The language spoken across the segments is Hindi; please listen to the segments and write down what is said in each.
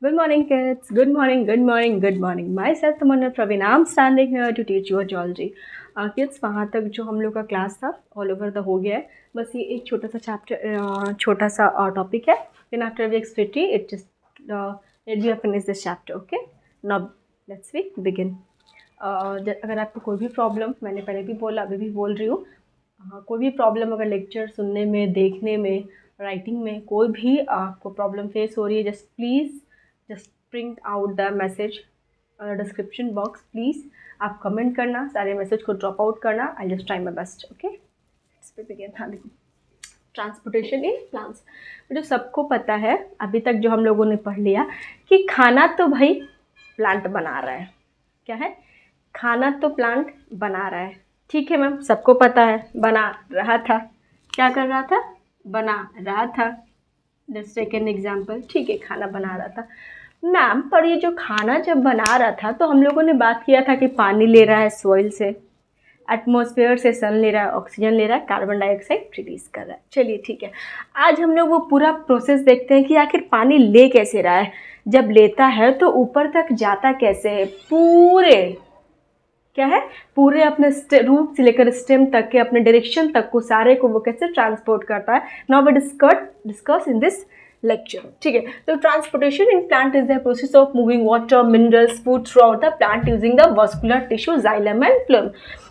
Good morning, kids. Good morning, good morning, good morning. Myself, Tamanna Praveen. I'm standing here to teach you a geology. Kids, वहाँ तक जो हम लोग का क्लास था ऑल ओवर द हो गया है. बस ये एक छोटा सा चैप्टर छोटा सा टॉपिक है. Then after we explain it, just let me finish this chapter. Okay? Now let's we begin. अगर आपको कोई भी प्रॉब्लम, मैंने पहले भी बोला, अभी भी बोल रही हूँ, कोई भी प्रॉब्लम अगर लेक्चर सुनने में, देखने में, राइटिंग में कोई भी आपको प्रॉब्लम फेस हो रही है, just please just print out the message description box. Please आप कमेंट करना, सारे मैसेज को ड्रॉप आउट करना. I just try my best. Okay, इस पे बिगिन. हाँ देखो, ट्रांसपोर्टेशन इन प्लांट्स. जो सबको पता है, अभी तक जो हम लोगों ने पढ़ लिया कि खाना तो भाई प्लांट बना रहा है. क्या है? खाना तो प्लांट बना रहा है. ठीक है मैम, सबको पता है. बना रहा था, क्या कर रहा था? बना रहा था. Let's take an example. ठीक है, खाना बना रहा था मैम. पर ये जो खाना जब बना रहा था तो हम लोगों ने बात किया था कि पानी ले रहा है सॉइल से, एटमॉस्फेयर से सन ले रहा है, ऑक्सीजन ले रहा है, कार्बन डाइऑक्साइड रिलीज कर रहा है. चलिए ठीक है, आज हम लोग वो पूरा प्रोसेस देखते हैं कि आखिर पानी ले कैसे रहा है. जब लेता है तो ऊपर तक जाता कैसे है. पूरे क्या है, पूरे अपने रूट से लेकर स्टेम तक के अपने डायरेक्शन तक को सारे को वो कैसे ट्रांसपोर्ट करता है. Now we discuss in this lecture. ठीक है, तो transportation in plant is the process of moving water, minerals, food throughout the plant using the vascular tissue, xylem and phloem.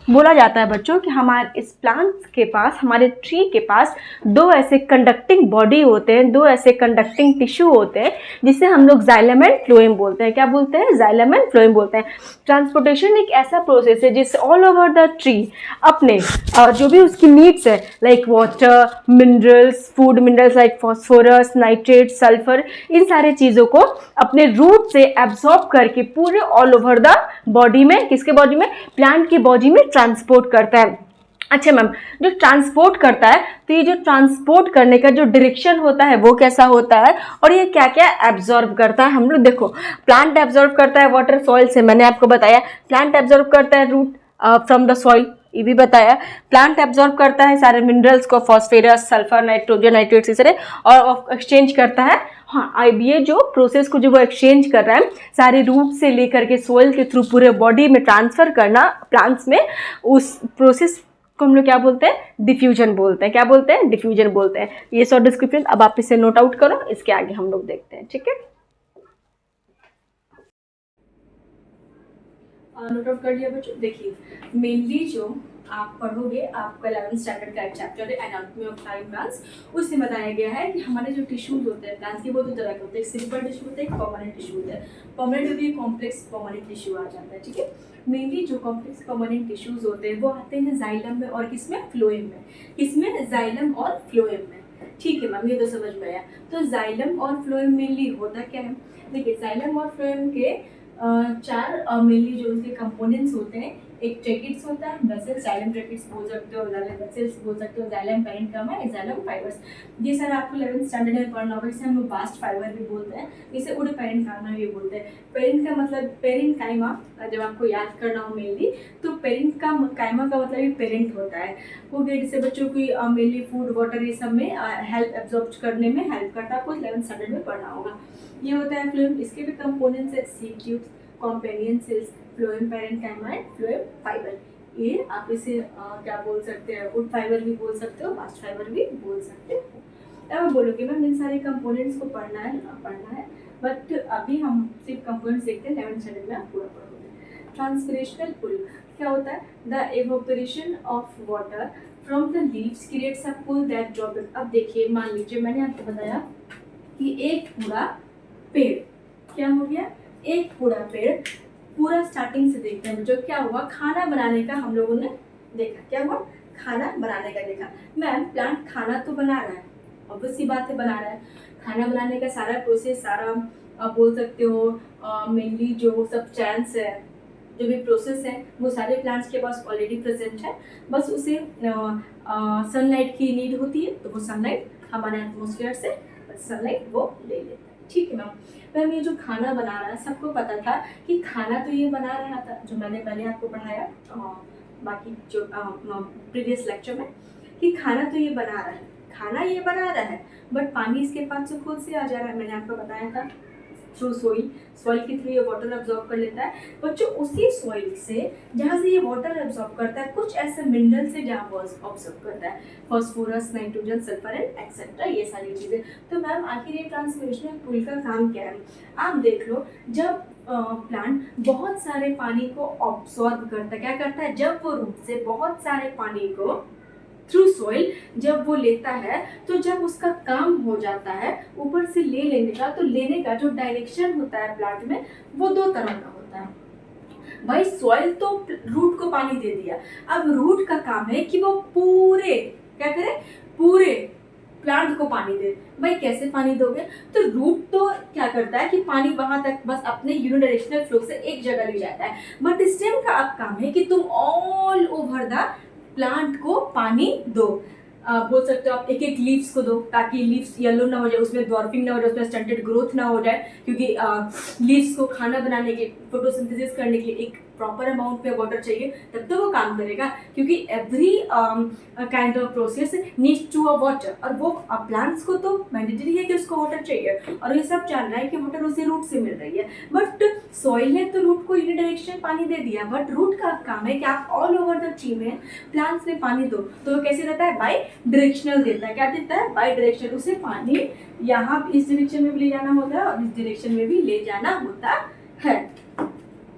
बोला जाता है बच्चों कि हमारे इस प्लांट्स के पास, हमारे ट्री के पास दो ऐसे कंडक्टिंग बॉडी होते हैं, दो ऐसे कंडक्टिंग टिश्यू होते हैं जिसे हम लोग जाइलम एंड फ्लोएम बोलते हैं. क्या बोलते हैं? जाइलम एंड फ्लोएम बोलते हैं. ट्रांसपोर्टेशन एक ऐसा प्रोसेस है जिससे ऑल ओवर द ट्री अपने जो भी उसकी नीड्स है, like water, minerals, food minerals like phosphorus, nitrate, sulphur, इन सारे चीज़ों को अपने रूट से एब्जॉर्ब करके पूरे ऑल ओवर द बॉडी में, किसके बॉडी में? प्लांट की बॉडी में ट्रांसपोर्ट करता है. अच्छा मैम, जो ट्रांसपोर्ट करता है तो ये जो ट्रांसपोर्ट करने का जो डायरेक्शन होता है वो कैसा होता है, और ये क्या क्या एब्जॉर्ब करता है. हम लोग देखो, प्लांट एब्जॉर्ब करता है वाटर सॉइल से, मैंने आपको बताया. प्लांट एब्जॉर्ब करता है रूट फ्रॉम द सॉइल, ये भी बताया. प्लांट एब्जॉर्ब करता है सारे मिनरल्स को, फॉस्फेरस, सल्फर, नाइट्रोजन, नाइट्रेट्स, इस तरह, और एक्सचेंज करता है. हाँ, ये जो प्रोसेस को जो वो एक्सचेंज कर रहा है, सारे रूट से लेकर के सोइल के थ्रू पूरे बॉडी में ट्रांसफर करना प्लांट्स में, उस प्रोसेस को हम लोग क्या बोलते हैं? डिफ्यूजन बोलते हैं. क्या बोलते हैं? डिफ्यूजन बोलते हैं. ये शॉर्ट डिस्क्रिप्शन अब आप इसे नोट आउट करो, इसके आगे हम लोग देखते हैं. ठीक है, नोट आउट कर लिया बच्चों. देखिए, मेनली जो आप पढ़ोगे, आपका 11th स्टैंडर्ड का एक चैप्टर है एनाटॉमी ऑफ लाइव प्लांट्स, उसमें बताया गया है कि हमारे जो टिश्यूज होते हैं प्लांट्स के, वो दो तरह के होते हैं. एक सिंपल टिश्यू होता है, एक परमानेंट टिश्यू होता है. परमानेंट में भी कॉम्प्लेक्स परमानेंट टिश्यू आ जाता है. ठीक है, मेनली जो कॉम्प्लेक्स परमानेंट टिश्यूज होते हैं वो आते हैं जाइलम में और किसमें? फ्लोएम में. किसमें? जाइलम और फ्लोएम में. ठीक है मैम, ये तो समझ में आया. तो जाइलम और फ्लोएम मेनली होता क्या है? देखिए, जाइलम और फ्लोएम के चार मेनली जो उसके कंपोनेंट्स होते हैं. एक ट्रैकिट्स होता है, वेसल्स, जाइलम ट्रैकिट्स बोल सकते हो, जाइलम वेसल्स बोल सकते हो, जाइलम पैरेन्काइमा है, जाइलम फाइबर्स. ये सारा आपको 11th स्टैंडर्ड में पढ़ना होगा. इसे हम लोग बास्ट फाइबर भी बोलते हैं, इसे उड पैरेन्काइमा भी बोलते हैं. पेरेंट का मतलब पैरेन्काइमा, जब आपको याद करना हो मेनली, तो पेरेंट का काइमा का मतलब ही पेरेंट होता है. वो जिससे बच्चों की मेनली फूड, वाटर, ये सब में हेल्प एब्जॉर्ब करने में हेल्प करता है. आपको 11th स्टैंडर्ड में पढ़ना होगा. ये होता है फ्लोएम. इसके भी कंपोनेंट्स है, seed tubes, companion cells, phloem parenchyma and phloem fibre. ये आप इसे क्या बोल सकते हैं? वुड फाइबर भी बोल सकते हो, बास्ट फाइबर भी बोल सकते हो. अब बोलोगे मैम इन सारे कंपोनेंट्स को पढ़ना है, बट अभी हम सिर्फ कंपोनेंट्स देखते हैं. 11th स्टैंडर्ड में आप पूरा पढ़ोगे. ट्रांसपिरेशनल पुल क्या होता है? The evaporation of water from the leaves creates a pull that drop it. अब देखिए, मान लीजिए मैंने आपको बताया कि एक पूरा पेड़, क्या हो गया? एक पूरा पेड़. पूरा स्टार्टिंग से देखते हैं जो क्या हुआ. खाना बनाने का हम लोगों ने देखा. क्या हुआ? खाना बनाने का देखा. मैम, प्लांट खाना तो बना रहा है, ऑब्वियस सी बात है, बना रहा है. खाना बनाने का सारा प्रोसेस, सारा आप बोल सकते हो मेनली जो सब चैंस है, जो भी प्रोसेस है, वो सारे प्लांट्स के पास ऑलरेडी प्रेजेंट है. बस उसे सनलाइट की नीड होती है, तो वो सनलाइट हमारे एटमोसफियर से सनलाइट वो ले लेता है. ठीक है मैम. मैम, ये जो खाना बना रहा है, सबको पता था कि खाना तो ये बना रहा था, जो मैंने पहले आपको पढ़ाया बाकी जो प्रीवियस लेक्चर में, कि खाना तो ये बना रहा है, खाना ये बना रहा है, बट पानी इसके पास से खुद से आ जा रहा है. मैंने आपको बताया था थ्रू सॉइल, सॉइल के थ्रू ये वाटर एब्जॉर्ब कर लेता है बच्चों। उसी सॉइल से जहाँ से ये वाटर एब्जॉर्ब करता है कुछ ऐसे मिनरल से जहाँ वो ऑब्जर्व करता है, phosphorus, nitrogen, sulphur and etcetera, ये सारी चीज़ें। तो मैम आखिर ये ट्रांसपिरेशन पुल का काम क्या है? आप देख लो, जब प्लांट बहुत सारे पानी को ऑब्जॉर्ब करता है, क्या करता है, जब वो रूट से बहुत सारे पानी को थ्रू सॉइल जब वो लेता है, तो जब उसका काम हो जाता है ऊपर से ले लेने का, तो लेने का जो डायरेक्शन होता है प्लांट में वो दो तरह का होता है। भाई सॉइल तो रूट को पानी दे दिया, अब रूट का काम है कि वो पूरे क्या करे, पूरे प्लांट को पानी दे। भाई कैसे पानी दोगे? तो रूट तो क्या करता है कि पानी वहां तक बस अपने यूनिडायरेक्शनल फ्लो से एक जगह ले जाता है, बट स्टेम का अब काम है कि तुम ऑल ओवर द प्लांट को पानी दो। बोल सकते हो आप एक एक लीव्स को दो, ताकि लीव्स येलो ना हो जाए, उसमें डॉर्फिंग ना हो जाए, उसमें स्टंटेड ग्रोथ ना हो जाए, क्योंकि लीव्स को खाना बनाने के, फोटोसिंथेसिस करने के लिए एक प्रॉपर अमाउंट पे वाटर चाहिए, तब तो वो काम करेगा, क्योंकि every kind of process needs to a water, और वो प्लांट्स को तो मैंडेटरी है कि उसको वाटर चाहिए, और ये सब जान रहा है कि वाटर उसे रूट से मिल रही है। बट सॉइल ने तो रूट को यूनिडायरेक्शन पानी दे दिया, बट रूट का काम है कि आप ऑल ओवर द ट्री में, प्लांट्स में पानी दो। तो वो कैसे देता है? बाय डायरेक्शनल देता है। क्या देता है? By direction. उसे पानी यहाँ इस डायरेक्शन में भी ले जाना होता है और इस डायरेक्शन में भी ले जाना होता है।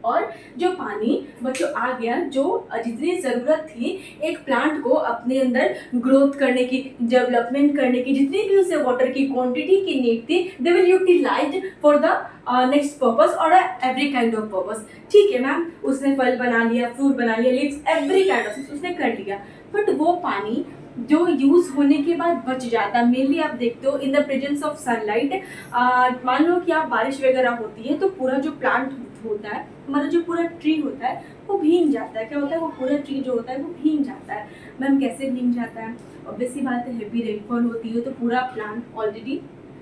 और जो पानी बच्चों आ गया, जो जितनी ज़रूरत थी एक प्लांट को अपने अंदर ग्रोथ करने की, डेवलपमेंट करने की, जितनी भी उसे वाटर की क्वांटिटी की नीड थी, they will utilize for the next purpose और एवरी काइंड ऑफ पर्पस। ठीक है मैम, उसने फल बना लिया, फ्रूट बना लिया, लीव्स, एवरी काइंड ऑफ उसने कर लिया, बट वो पानी जो यूज होने के बाद बच जाता है, मेनली आप देखते हो in the presence of sunlight. मान लो कि आप बारिश वगैरह होती है तो पूरा जो प्लांट होता है, हमारा जो पूरा ट्री होता है वो भीग जाता है। क्या होता है? वो पूरा ट्री जो होता है वो भीग जाता है। मैम कैसे भीग जाता है? ऑब्वियसली बात है, हेवी रेनफॉल होती है तो पूरा plant already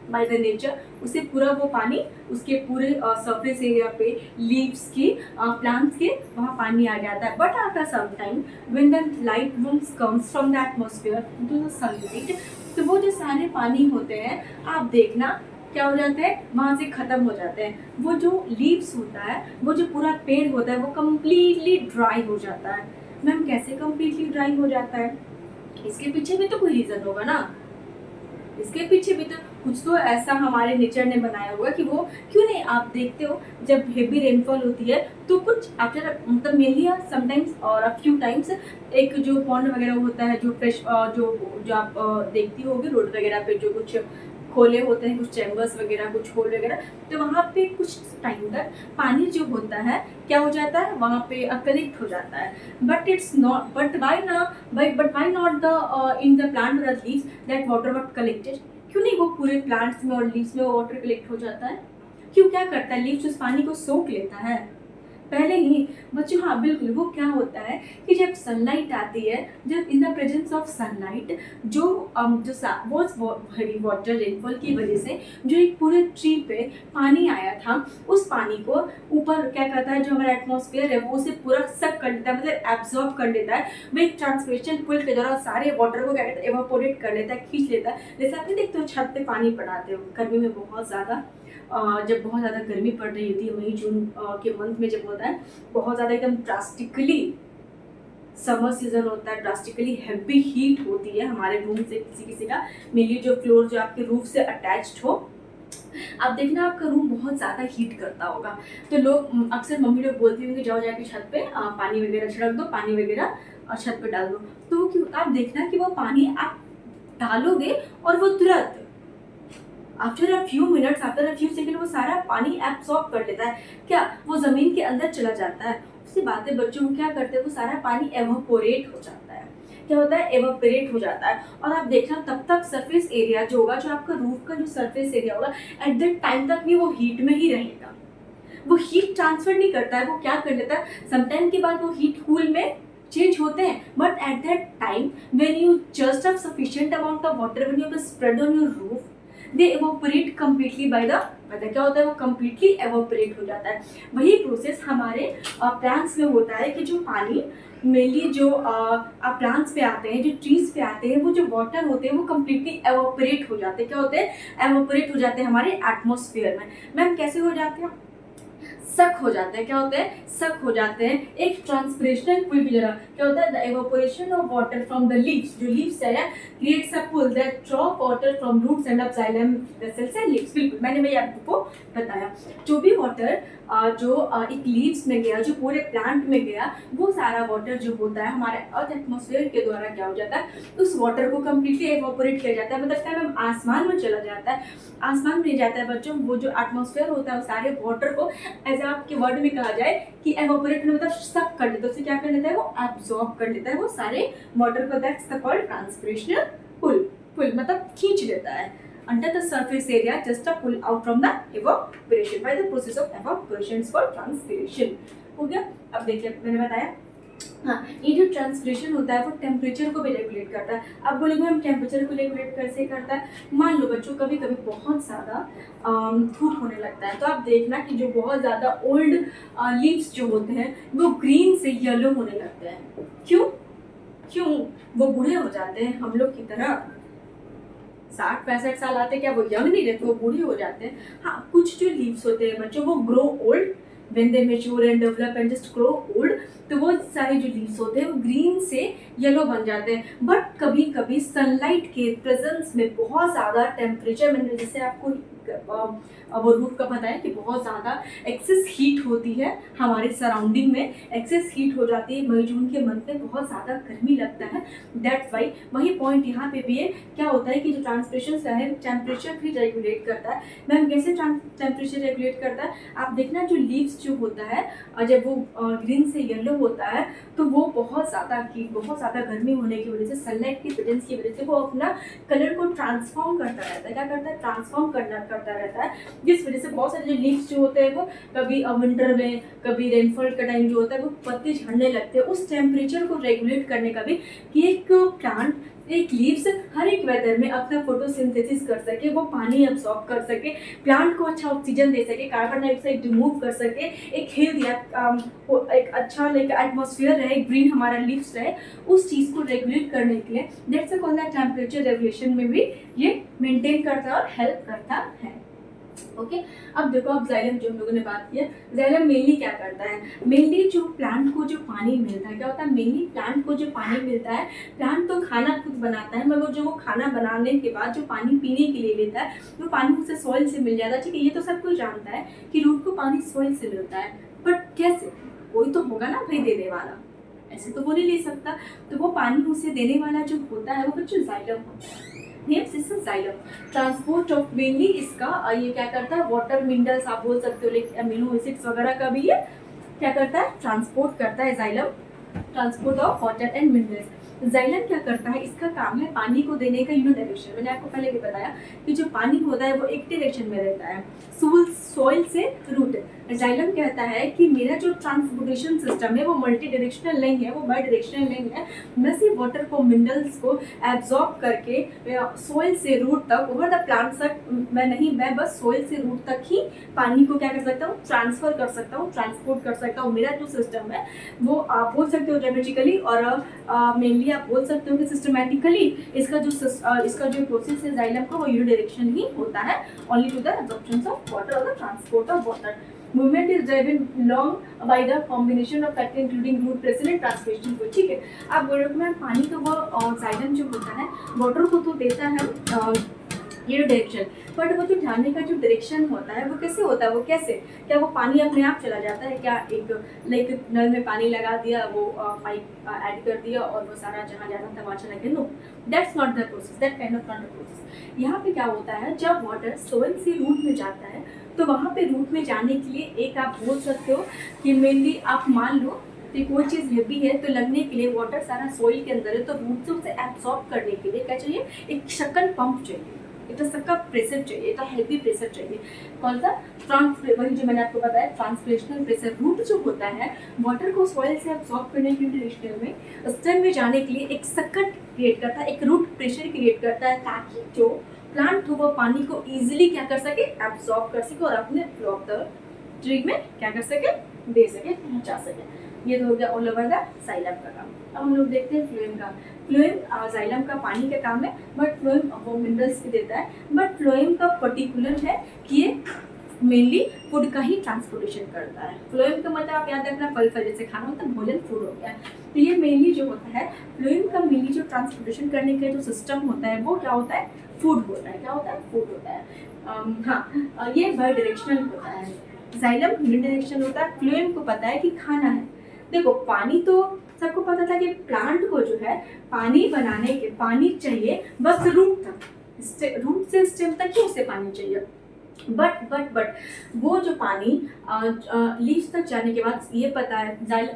by the nature उसे पूरा वो पानी उसके पूरे सरफेस एरिया पे, लीव्स की, प्लांट्स के वहाँ पानी आ जाता है। But after some time when the light comes from the atmosphere to the sunlight, तो वो जो सारे पानी होते हैं आप देखना क्या हो जाते हैं, वहाँ से ख़त्म हो जाते हैं। वो जो लीव्स होता है, वो जो पूरा पेड़ होता है वो कम्प्लीटली ड्राई हो जाता है। मैम कैसे कम्प्लीटली ड्राई हो जाता है? इसके पीछे भी तो कोई रीज़न होगा ना, इसके पीछे भी तो कुछ तो ऐसा हमारे नेचर ने बनाया हुआ कि वो क्यों नहीं। आप देखते हो जब हेवी रेनफॉल होती है तो कुछ आफ्टर मतलब मेनली समटाइम्स और फ्यू टाइम्स एक जो पॉन्ड वगैरह होता है, जो फ्रेश जो आप देखती होगी रोड वगैरह पे, जो कुछ खोले होते हैं, कुछ चैम्बर्स वगैरह, कुछ होल वगैरह, तो वहाँ पे कुछ टाइम तक पानी जो होता है क्या हो जाता है, वहाँ पे कलेक्ट हो जाता है। But it's not, but why not the in the plant और leaves that water what collected? क्यों नहीं वो पूरे प्लांट्स में और लीव्स में वाटर कलेक्ट हो जाता है? क्यों? क्या करता है? लीव्स उस पानी को सोख लेता है पहले ही बच्चों। हाँ बिल्कुल, वो क्या होता है कि जब सनलाइट आती है, जब in the presence of sunlight जो हेवी वाटर रेनफॉल की वजह से जो एक पूरे ट्री पे पानी आया था, उस पानी को ऊपर क्या करता है, जो हमारा एटमॉस्फेयर है वो उसे पूरा सक कर लेता है, मतलब एब्जॉर्ब कर लेता है। वो एक ट्रांसपिरेशन पुल के दौरान सारे वाटर को क्या कहते हैं, एवापोरेट कर लेता है, खींच लेता है। जैसे आप नहीं देखते हो छत पे पानी पड़ाते हो गर्मी में बहुत ज़्यादा, जब बहुत ज़्यादा गर्मी पड़ रही होती है, मई जून के मंथ में जब होता है बहुत ज़्यादा एकदम ड्रास्टिकली समर सीजन होता है, ड्रास्टिकली हैवी हीट होती है हमारे रूम से, किसी किसी का मेनली जो फ्लोर जो आपके रूफ से अटैच्ड हो, आप देखना आपका रूम बहुत ज़्यादा हीट करता होगा। तो लोग अक्सर मम्मी लोग बोलती होंगी जाओ जाके छत पे पानी वगैरह छिड़क दो, पानी वगैरह छत पे डाल दो। तो क्यों? आप देखना कि वो पानी आप डालोगे और वो तुरंत after a few minutes, after a few second वो सारा पानी एब्सॉर्ब कर लेता है। क्या? वो ज़मीन के अंदर चला जाता है। उसकी बातें बच्चों को क्या करते हैं, वो सारा पानी एवापोरेट हो जाता है। क्या होता है? एवापोरेट हो जाता है। और आप देखना तब तक सरफेस एरिया जो होगा, जो आपका रूफ का जो सरफेस एरिया होगा, एट दैट टाइम तक भी वो हीट में ही रहेगा। वो हीट ट्रांसफर नहीं करता है। वो क्या कर लेता है, समटाइम के बाद वो हीट कूल में चेंज होते हैं, but at that time when you just have sufficient amount of water, when you have spread on your roof, they evaporate completely by the weather. क्या होता है, वो कम्प्लीटली एवोपरेट हो जाता है। वही प्रोसेस हमारे प्लांट्स में होता है कि जो पानी मेनली जो प्लांट्स पे आते हैं, जो ट्रीज पे आते हैं, वो जो वाटर होते हैं वो कम्प्लीटली एवोपरेट हो जाते हैं। क्या होते हैं, एवोपरेट हो जाते हैं हमारे एटमोसफियर में। मैम कैसे हो जाते हैं, सक हो जाते हैं। क्या होते हैं, सक हो जाते हैं। एक ट्रांसपिरेशनल पुल की तरह। क्या होता है, the evaporation of water from the leaves, जो लीव्स है creates a pull that drop water from roots and up xylem vessels and leaves. बिल्कुल, मैंने वही आपको बताया। जो भी वाटर जो एक लीव्स में गया, जो पूरे प्लांट में गया, वो सारा वाटर जो होता है हमारे अर्थ एटमॉस्फेयर के द्वारा क्या हो जाता है, उस वाटर को कम्प्लीटली एवापोरेट किया जाता है। मतलब मैम आसमान में चला जाता है, आसमान में जाता है बच्चों। वो जो एटमॉस्फेयर होता है वो सारे वाटर को, एज आपके वर्ड में कहा जाए कि एवापोरेट मतलब सक कर लेता है, उसे क्या कर लेता है, वो एब्जॉर्ब कर लेता है वो सारे वाटर को। दैट्स द कॉल्ड ट्रांसपिरेशनल पुल। पुल मतलब खींच लेता है under the surface area, just a pull out from the evaporation by the process of evaporation is called transpiration। हो गया। अब देखिए मैंने बताया, हाँ, ये जो ट्रांसपिरेशन होता है वो टेम्परेचर को भी रेगुलेट करता है। अब बोलेंगे हम टेम्परेचर को रेगुलेट कैसे करता है। मान लो बच्चों कभी कभी बहुत ज़्यादा धूप होने लगता है, तो आप देखना कि जो बहुत ज़्यादा ओल्ड लीव्स जो होते हैं वो ग्रीन से येलो होने लगते हैं। क्यों क्यों, वो बूढ़े हो जाते हैं हम लोग की तरह। 60-65 साल आते, क्या वो यंग नहीं रहते, वो बूढ़े हो जाते हैं। हाँ, कुछ जो लीव्स होते हैं बच्चों वो grow old when they mature and develop and just grow old, तो वो सारे जो लीव्स होते हैं वो ग्रीन से येलो बन जाते हैं। बट कभी कभी सनलाइट के प्रेजेंस में बहुत ज़्यादा टेम्परेचर, मैंने जैसे आपको वो रूट का पता है कि बहुत ज़्यादा एक्सेस हीट होती है हमारे सराउंडिंग में, एक्सेस हीट हो जाती है। मई जून के मंथ में बहुत ज़्यादा गर्मी लगता है। दैट्स वाई वही पॉइंट यहाँ पे भी है। क्या होता है कि जो ट्रांसपिरेशन है टेम्परेचर भी रेगुलेट करता है। मैम कैसे टेम्परेचर रेगुलेट करता है, आप देखना जो लीव्स जो होता है जब वो ग्रीन से येलो होता है तो वो बहुत ज़्यादा हीट, बहुत ज़्यादा गर्मी होने की वजह से, सनलाइट की प्रेजेंस की वजह से वो अपना कलर को ट्रांसफॉर्म करता रहता है। क्या करता है, ट्रांसफॉर्म करता रहता है, जिस वजह से बहुत सारे जो लीव्स जो होते हैं वो कभी विंटर में, कभी रेनफॉल का टाइम जो होता है वो पत्ते झड़ने लगते हैं। उस टेम्परेचर को रेगुलेट करने का भी कि एक प्लांट, एक लीव्स हर एक वेदर में अपना फोटोसिंथेसिस कर सके, वो पानी अब्सॉर्ब कर सके, प्लांट को अच्छा ऑक्सीजन दे सके, कार्बन डाइऑक्साइड रिमूव कर सके, एक हेल्दी एक अच्छा लाइक एटमॉस्फेयर रहे, ग्रीन हमारा लीव्स रहे, उस चीज़ को रेगुलेट करने के लिए that's called that temperature regulation में भी ये मेंटेन करता है और हेल्प करता है। ओके, अब देखो, अब जाइलम जो हम लोगों ने बात किया, जाइलम मेनली क्या करता है, मेनली जो प्लांट को जो पानी मिलता है, क्या होता है, मेनली प्लांट को जो पानी मिलता है, प्लांट तो खाना खुद बनाता है मगर जो वो खाना बनाने के बाद जो पानी पीने के लिए लेता है वो पानी उसे सॉइल से मिल जाता है। ठीक है, ये तो सब कुछ जानता है कि रूट को पानी सॉइल से मिलता है, बट कैसे, कोई तो होगा ना भाई देने वाला, ऐसे तो वो नहीं ले सकता। तो वो पानी उसे देने वाला जो होता है वो बच्चों जाइलम होता है। जाइलम ट्रांसपोर्ट ऑफ मेनली इसका ये क्या करता है, वाटर मिनरल्स आप बोल सकते हो, लाइक अमीनो एसिड्स वगैरह का भी ये क्या करता है, ट्रांसपोर्ट करता है xylem, transport of water and minerals. Xylem क्या करता है, इसका काम है पानी को देने का यूनिडायरेक्शन। मैंने आपको पहले भी बताया कि जो पानी होता है वो एक डायरेक्शन में रहता है, सॉइल से रूट। जाइलम कहता है कि मेरा जो ट्रांसपोर्टेशन सिस्टम है वो मल्टी डायरेक्शनल नहीं है, वो बाई डायरेक्शनल नहीं है। मैं सिर्फ वाटर को, मिनरल्स को एब्जॉर्ब करके सॉइल से रूट तक, ओवर द प्लांट तक मैं बस सॉइल से रूट तक ही पानी को क्या कर सकता हूँ, ट्रांसफर कर सकता हूँ, ट्रांसपोर्ट कर सकता हूँ। मेरा जो सिस्टम है वो आप बोल सकते हो जेमेटिकली और मेनली आप बोल सकते हो कि सिस्टमैटिकली इसका जो प्रोसेस है जाइलम का वो यूनिडायरेक्शन ही होता है, only to the absorption of water और the transport of water. Movement is driven along by the combination of factors including root pressure and transpiration flow। ठीक है, अब बोलो मैं पानी का वो जाइलम जो होता है वाटर को तो देता है ये डायरेक्शन, बट वो जो जाने का जो डायरेक्शन होता है वो कैसे होता है, वो कैसे, क्या वो पानी अपने आप चला जाता है क्या, एक लाइक नल में पानी लगा दिया, वो पाइप ऐड कर दिया और वो सारा जहाँ जाना था वहाँ चला गया, no, that's not the process, that kind of not the process. यहाँ पे क्या होता है, जब वाटर सॉइल से रूट में जाता है तो वहाँ पे रूट में जाने के लिए एक आप बोल सकते हो कि मेनली आप मान लो कि कोई चीज़ हेवी है तो लगने के लिए वाटर सारा सॉइल के अंदर है, तो रूट से उसे एब्सॉर्ब करने के लिए क्या चाहिए, एक शक्ल पंप चाहिए, एक तो सबका प्रेशर चाहिए, एक तो हेवी प्रेशर चाहिए। कौन सा, वही जो मैंने आपको बताया ट्रांसपिरेशनल प्रेशर। रूट जो होता है वाटर को सॉइल से एब्सॉर्ब करने के लिए डायरेक्शन में स्टेम में जाने के लिए एक सकट क्रिएट करता है, एक रूट प्रेशर क्रिएट करता है, ताकि जो प्लांट वो पानी को इजीली क्या कर सके, एब्जॉर्ब कर सके और अपने फ्लो ऑफ द ट्री में क्या कर सके, दे सके, पहुंचा सके। ये तो हो गया ऑल ओवर द जाइलम का काम। अब हम लोग देखते हैं फ्लोएम का। फ्लोएम जाइलम का पानी का काम है, बट फ्लोएम वो मिनरल्स भी देता है, बट फ्लोएम का पर्टिकुलर है कि ये मेनली फूड का ही ट्रांसपोर्टेशन करता है। फ्लोएम का मतलब आप याद रखना, फल जैसे खाना होता है, भोजन फूड हो गया। तो ये मेनली जो होता है फ्लोएम का, मेनली जो ट्रांसपोर्टेशन करने का जो सिस्टम होता है वो क्या होता है, फूड होता है। क्या होता है, फूड होता है। हाँ, ये बाई डायरेक्शनल होता है। जाइलम यूनिडायरेक्शनल होता है। फ्लोएम को पता है कि खाना है। देखो पानी तो सबको पता था कि प्लांट को जो है पानी बनाने के पानी चाहिए बस रूट तक, रूट से स्टेम तक ही उसे पानी चाहिए। बट वो जो पानी लीव्स तक जाने के बाद ये पता है,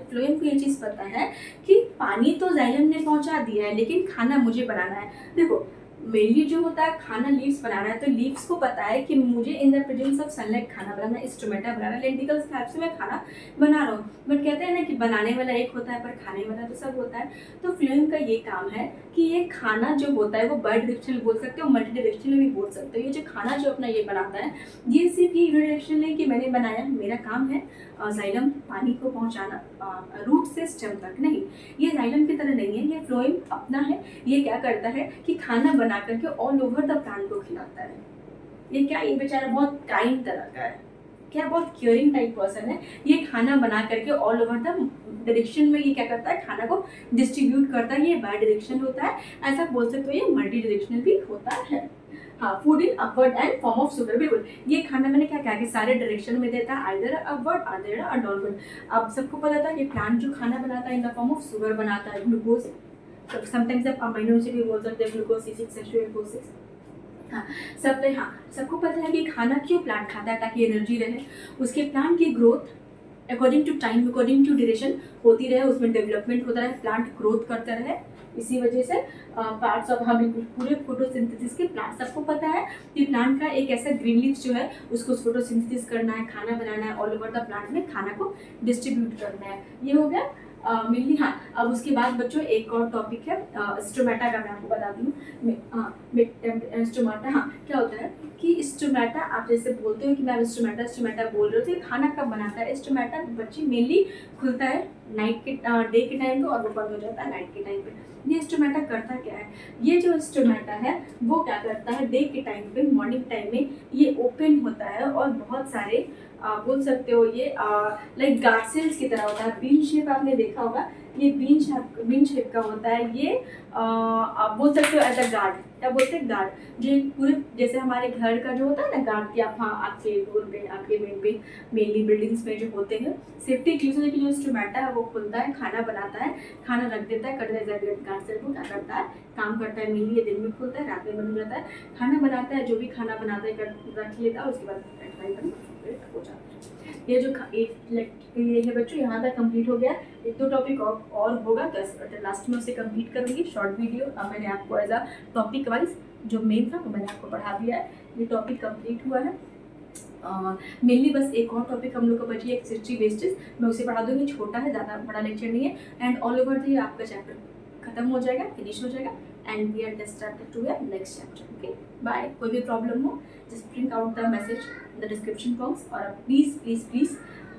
फ्लोएम को ये चीज़ पता है कि पानी तो जाइलम ने पहुंचा दिया है, लेकिन खाना मुझे बनाना है। देखो मेनली जो होता है खाना लीव्स बनाना है, तो लीव्स को पता है कि मुझे in the presence of sunlight खाना बनाना है, स्टोमेटा बनाना है, लेंटिकल्स टाइप से मैं खाना बना रहा हूँ। बट कहते हैं ना कि बनाने वाला एक होता है पर खाने वाला तो सब होता है। तो फ्लोएम का ये काम है कि ये खाना जो होता है वो बाई डायरेक्शनल बोल सकते हो, मल्टी डायरेक्शनल भी बोल सकते हो। ये जो खाना जो अपना ये बनाता है, ये सिर्फ ये यूनिडायरेक्शनल नहीं कि मैंने बनाया, मेरा काम है जाइलम पानी को पहुँचाना रूट से स्टेम तक, नहीं। ये जाइलम की तरह नहीं है, ये फ्लोएम अपना है। ये क्या करता है कि खाना बना करके ऑल ओवर द प्लांट को खिलाता है। ये क्या, ये बेचारा बहुत काइंड तरह का है, क्या बहुत केयरिंग टाइप पर्सन है। ये खाना बना करके ऑल ओवर द डायरेक्शन में ये क्या करता है, खाना को डिस्ट्रीब्यूट करता है। ये बाई डायरेक्शन होता है, ऐसा बोल सकते हो। ये मल्टी डायरेक्शनल भी होता है। हाँ, food in upward and form of sugar, बिल्कुल। ये खाना मैंने क्या कहा कि सारे डायरेक्शन में देता है, आइदर अपवर्ड आइदर डाउनवर्ड। अब सबको पता था कि प्लांट जो खाना बनाता है in the form of sugar बनाता है, ग्लूकोज, समटाइम्स आप अमीनो एसिड भी बोल सकते हैं, ग्लूकोज C6H12O6। हाँ, सबको पता है कि खाना क्यों प्लांट खाता है, ताकि एनर्जी रहे। उसके प्लांट की growth according to time, according to duration होती रहे, उसमें डेवलपमेंट होता रहे, प्लांट ग्रोथ करता रहे। इसी वजह से पार्ट्स ऑफ हम पूरे फोटोसिंथेसिस के प्लांट, सबको पता है कि प्लांट का एक ऐसा ग्रीन लीफ जो है उसको फोटोसिंथेसिस करना है, खाना बनाना है, ऑल ओवर द प्लांट में खाना को डिस्ट्रीब्यूट करना है। ये हो गया मिलनी। हाँ, अब उसके बाद बच्चों एक और टॉपिक है स्टोमेटा का, मैं आपको बता दूँ। स्टोमेटा, हाँ, क्या होता है कि स्टोमेटा, आप जैसे बोलते हो कि मैं स्टोमेटा बोल रहे थे, खाना कब बनाता है स्टोमेटा, बच्चे मेनली खुलता है नाइट के डे के टाइम पे और वो बंद हो जाता है नाइट के टाइम पे। ये स्टोमेटा करता क्या है, ये जो स्टोमेटा है वो क्या करता है, डे के टाइम पे, मॉर्निंग टाइम में ये ओपन होता है और बहुत सारे बोल सकते हो ये लाइक गार्ड सेल्स की तरह होता है। बीन शेप आपने देखा होगा, ये बीन शेप का होता है। ये आप बोल सकते हो एज अ गार्ड, क्या बोलते हैं, गार्ड, जो पूरे जैसे हमारे घर का जो होता है ना गार्ड, कि आप, हाँ, आपके डोर पे, आपके मेन पे, मेनली बिल्डिंग्स में जो होते हैं सेफ्टी चीज़ों की, जो स्टोमेटा है वो खुलता है, खाना बनाता है, खाना रख देता है, गार्ड सेल को क्या करता है, काम करता है। मेनली ये दिन में खुलता है, रात में बंद हो जाता है, खाना बनाता है, जो भी खाना बनाता है रख लेता है, उसके बाद हो जाता है। ये जो ये है बच्चों, यहाँ तक कंप्लीट हो गया। एक दो टॉपिक और होगा तो लास्ट में उसे कंप्लीट करूँगी, शॉर्ट वीडियो। अब मैंने आपको एज अ टॉपिक वाइज जो मेन था वो मैंने आपको पढ़ा दिया है। ये टॉपिक कंप्लीट हुआ है। मेनली बस एक और टॉपिक हम लोग का बची है, हिस्ट्री वेस्टेज, मैं उसे पढ़ा दूँगी, छोटा है, ज़्यादा बड़ा लेक्चर नहीं है। एंड ऑल ओवर द आपका चैप्टर खत्म हो जाएगा, फिनिश हो जाएगा, and we are just started to your next chapter. Okay, bye. कोई भी प्रॉब्लम हो just print out the message in the description box, और प्लीज़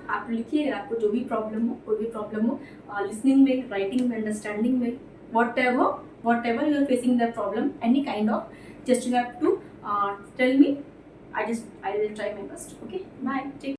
आप लिखिए अगर आपको जो भी प्रॉब्लम हो, कोई भी प्रॉब्लम हो, लिसनिंग में, राइटिंग में, अंडरस्टैंडिंग में, whatever you are facing the problem, any kind of, just you have to tell me, I will try my best. Okay, bye. Take